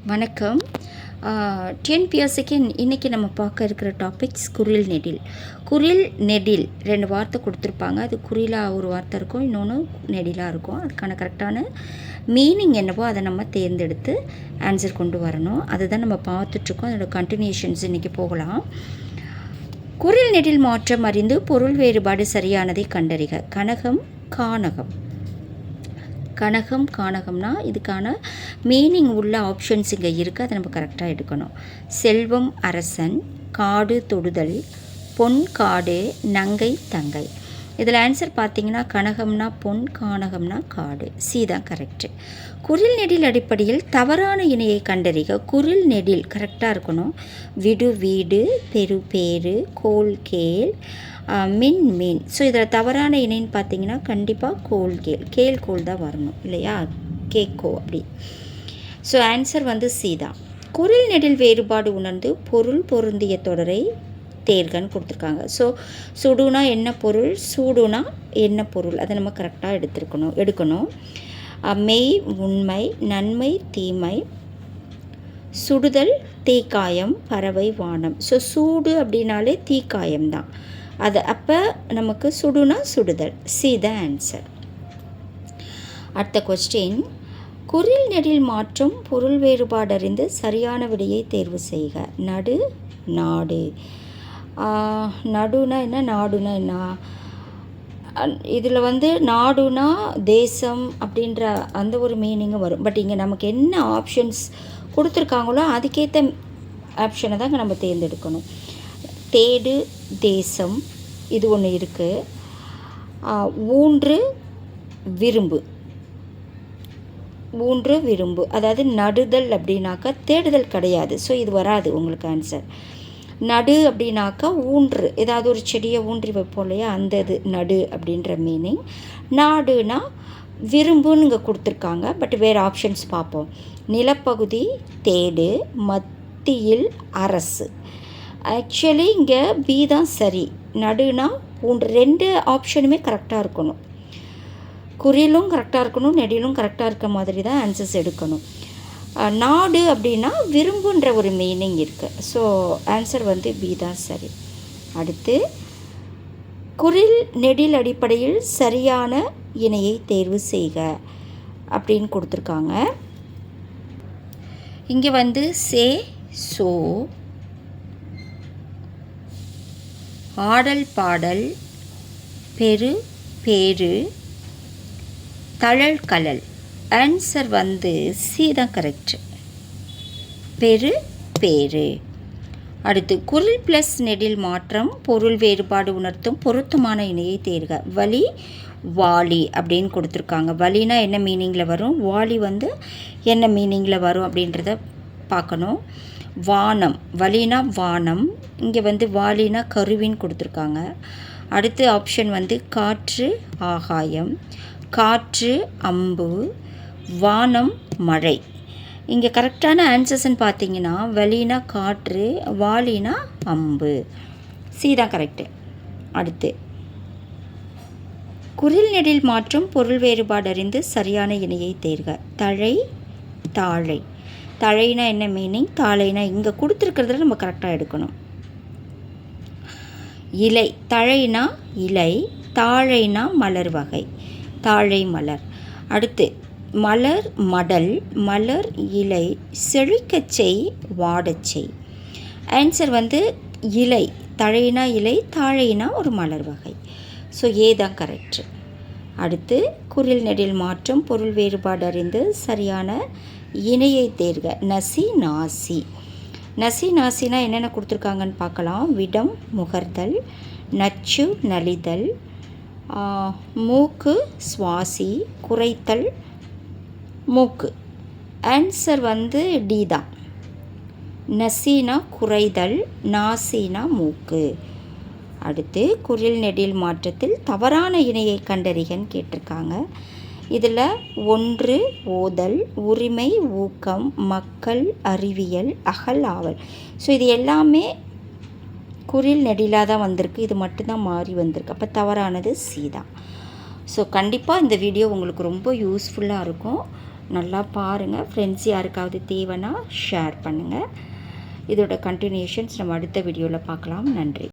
வணக்கம். டிஎன்பிஎஸ்சிக்கு இன்றைக்கி நம்ம பார்க்க இருக்கிற டாபிக்ஸ் குரில் நெடில். குரில் நெடில் 2 வார்த்தை கொடுத்துருப்பாங்க. அது குறிலாக ஒரு வார்த்தை இருக்கும், இன்னொன்று நெடிலாக இருக்கும். அதுக்கான கரெக்டான மீனிங் என்னவோ அதை நம்ம தேர்ந்தெடுத்து ஆன்சர் கொண்டு வரணும். அதுதான் நம்ம பார்த்துட்ருக்கோம். அதோட கண்டினியூஷன்ஸ் இன்றைக்கி போகலாம். குரில் நெடில் மாற்றம் அறிந்து பொருள் வேறுபாடு சரியானதை கண்டறிக. கனகம் கானகம். கனகம் கானகம்னா இதுக்கான மீனிங் உள்ள ஆப்ஷன்ஸ் இங்கே இருக்குது. அதை நம்ம கரெக்டாக எடுக்கணும். செல்வம் அரசன், காடு தொடுதல், பொன் காடு, நங்கை தங்கை. இதில் ஆன்சர் பார்த்திங்கன்னா கனகம்னா பொன், கானகம்னா காடு. சி தான் கரெக்டு. குரில் நெடில் அடிப்படையில் தவறான இணையை கண்டறிக. குரில் நெடில் கரெக்டாக இருக்கணும். விடு வீடு, பெரு பேரு, கோல் கேல், மின் மீன். ஸோ இதில் தவறான இணைன்னு பார்த்தீங்கன்னா கண்டிப்பாக கோல் கேல். கேல் கோல் தான் வரணும் இல்லையா? கேக்கோ அப்படி. ஸோ ஆன்சர் சி தான். குரில் நெடில் வேறுபாடு உணர்ந்து பொருள் பொருந்திய தொடரை தேர்கன்னு கொடுத்துருக்காங்க. ஸோ சுடுனா என்ன பொருள், சூடுனா என்ன பொருள், அதை நம்ம கரெக்டாக எடுக்கணும். மெய் உண்மை, நன்மை தீமை, சுடுதல் தீக்காயம், பறவை வானம். ஸோ சூடு அப்படின்னாலே தீக்காயம் தான். அது அப்போ நமக்கு சுடுனா சுடுதல். See the answer. அடுத்த கொஸ்டின். குரில் நெடில் மாற்றம் பொருள் வேறுபாடு அறிந்து சரியான விடையை தேர்வு செய்க. நடு நாடு. நடுனா என்ன, நாடுனா என்ன? இதில் நாடுனா தேசம் அப்படின்ற அந்த ஒரு மீனிங்கும் வரும். பட் இங்கே நமக்கு என்ன ஆப்ஷன்ஸ் கொடுத்துருக்காங்களோ அதுக்கேற்ற ஆப்ஷனை தான் நம்ம தேர்ந்தெடுக்கணும். தேடு தேசம், இது ஒன்று இருக்குது. ஊன்று விரும்பு. ஊன்று விரும்பு அதாவது நடுதல் அப்படின்னாக்கா தேடுதல் கிடையாது. ஸோ இது வராது உங்களுக்கு ஆன்சர். நடு அப்படின்னாக்கா ஊன்று, ஏதாவது ஒரு செடியை ஊன்றி வைப்போம் இல்லையா, அந்த இது நடு அப்படின்ற மீனிங். நாடுனா விரும்புன்னு இங்கே கொடுத்துருக்காங்க. பட் வேறு ஆப்ஷன்ஸ் பார்ப்போம். நிலப்பகுதி தேடு, மத்தியில் அரசு. ஆக்சுவலி இங்கே பி தான் சரி. நடுனா ஊன்று. 2 ஆப்ஷனுமே கரெக்டாக இருக்கணும். குறிலும் கரெக்டாக இருக்கணும், நெடிலும் கரெக்டாக இருக்க மாதிரி தான் ஆன்சர்ஸ் எடுக்கணும். நாடு அப்படின்னா விரும்புன்ற ஒரு மீனிங் இருக்குது. ஸோ ஆன்சர் பி தான் சரி. அடுத்து குரில் நெடில் அடிப்படையில் சரியான இணையை தேர்வு செய்க அப்படின்னு கொடுத்துருக்காங்க. இங்கே சே சோ, ஆடல் பாடல், பெரு பேரு, தழல் கலல். ஆன்சர் சி தான் கரெக்ட். பெரு பேரு. அடுத்து குரில் ப்ளஸ் நெடில் மாற்றம் பொருள் வேறுபாடு உணர்த்தும் பொருத்தமான இணையை தேர்க. வலி வாலி அப்படின்னு கொடுத்துருக்காங்க. வலினா என்ன மீனிங்கில் வரும், வாலி என்ன மீனிங்கில் வரும் அப்படின்றத பார்க்கணும். வானம், வலினா வானம். இங்கே வாலினா கருவின்னு கொடுத்துருக்காங்க. அடுத்த ஆப்ஷன் காற்று ஆகாயம், காற்று அம்பு, வானம் மழை. இங்கே கரெக்டான ஆன்சர்ஸ்ன்னு பார்த்தீங்கன்னா வலினா காற்று, வாலினா அம்பு. சி தான் கரெக்டு. அடுத்து குரில் நெடில் மாற்றம் பொருள் வேறுபாடு அறிந்து சரியான இணையை தேர்க. தழை தாழை. தழைனா என்ன மீனிங், தாழைனா இங்கே கொடுத்துருக்கிறதுல நம்ம கரெக்டாக எடுக்கணும். இலை. தழைனா இலை, தாழைனா மலர் வகை, தாழை மலர். அடுத்து மலர் மடல், மலர் இலை, செழிக்கச்சை வாடச்சை. ஆன்சர் இலை. தழைனா இலை, தாழைனா ஒரு மலர் வகை. ஸோ ஏ தான் கரெக்டு. அடுத்து குரில் நெடில் மாற்றம் பொருள் வேறுபாடு அறிந்து சரியான இணையை தேர்க. நசி நாசி. நசி நாசினா என்னென்ன கொடுத்துருக்காங்கன்னு பார்க்கலாம். விடம் முகர்தல், நச்சு நலிதல், மூக்கு சுவாசி, குறைத்தல் மூக்கு. ஆன்சர் டி தான். நசினா குறைதல், நாசினா மூக்கு. அடுத்து குரில் நெடில் மாற்றத்தில் தவறான இணையை கண்டறிகன்னு கேட்டிருக்காங்க. இதில் 1 ஓதல், உரிமை ஊக்கம், மக்கள் அறிவியல், அகல் ஆவல். ஸோ இது எல்லாமே குரில் நெடிலாக தான் வந்திருக்கு. இது மட்டும்தான் மாறி வந்திருக்கு. அப்போ தவறானது சி தான். ஸோ கண்டிப்பாக இந்த வீடியோ உங்களுக்கு ரொம்ப யூஸ்ஃபுல்லாக இருக்கும். நல்லா பாருங்கள். ஃப்ரெண்ட்ஸ் யாருக்காவது தேவைன்னா ஷேர் பண்ணுங்கள். இதோட கண்டினியூஷன்ஸ் நம்ம அடுத்த வீடியோவில் பார்க்கலாம். நன்றி.